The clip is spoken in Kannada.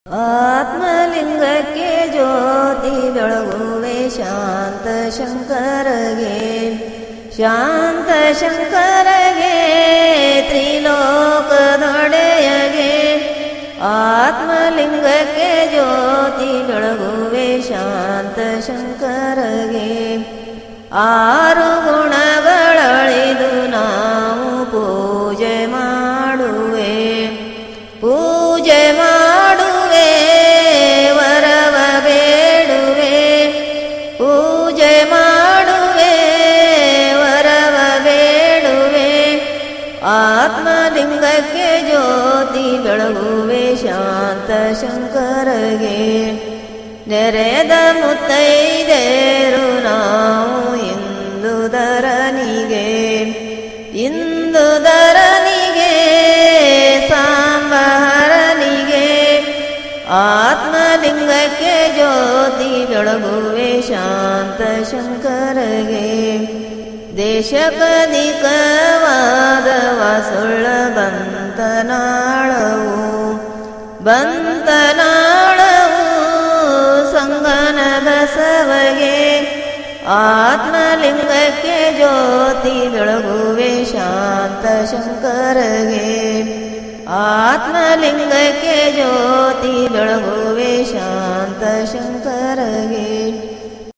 ಆತ್ಮಲಿಂಗಕ್ಕೆ ಜ್ಯೋತಿ ಬೆಳಗುವೆ ಶಾಂತ ಶಂಕರಗೆ, ಶಾಂತ ಶಂಕರಗೆ ತ್ರಿಲೋಕದೊಡೆಯಗೆ. ಆತ್ಮಲಿಂಗಕ್ಕೆ ಜ್ಯೋತಿ ಬೆಳಗುವೆ ಶಾಂತ ಶಂಕರಗೆ. ಆರು ಗುಣಗಳಳಿದು ನಾವು ಪೂಜೆ ಮಾಡುವೆ, ಪೂಜೆ ಮಾಡುವೆ ವರವ ಬೇಡುವೆ, ಪೂಜೆ ಮಾಡುವೆ ವರವ ಬೇಡುವೆ. ಆತ್ಮಲಿಂಗಕ್ಕೆ ಜ್ಯೋತಿ ಬೆಳಗುವೆ ಶಾಂತ ಶಂಕರಗೆ. ನೆರೆದ ಮುತ್ತೈದೆಯರು ನಾವು ಇಂದು ಧರಣಿಗೆ, ಇಂದು ಧರಣಿಗೆ ಸಾಂಬಹರನಿಗೆ. ಆತ್ಮಲಿಂಗಕ್ಕೆ ಜ್ಯೋತಿ ಬೆಳಗುವೆ ಶಾಂತ ಶಂಕರಗೆ. ದೇಶಕಧಿಕವಾದವ ಸುಳ್ಳ ಬಂತನಾಳವು, ಬಂತನಾಳವು ಸಂಗನ ಬಸವಗೆ. ಆತ್ಮಲಿಂಗಕ್ಕೆ ಜ್ಯೋತಿ ಬೆಳಗುವೆ ಶಾಂತ ಶಂಕರಗೆ. ಆತ್ಮಲಿಂಗಕ್ಕೆ ಜ್ಯೋತಿ ಬೆಳಗುವೆ ಶಾಂತ ಶಂಕರಗೆ.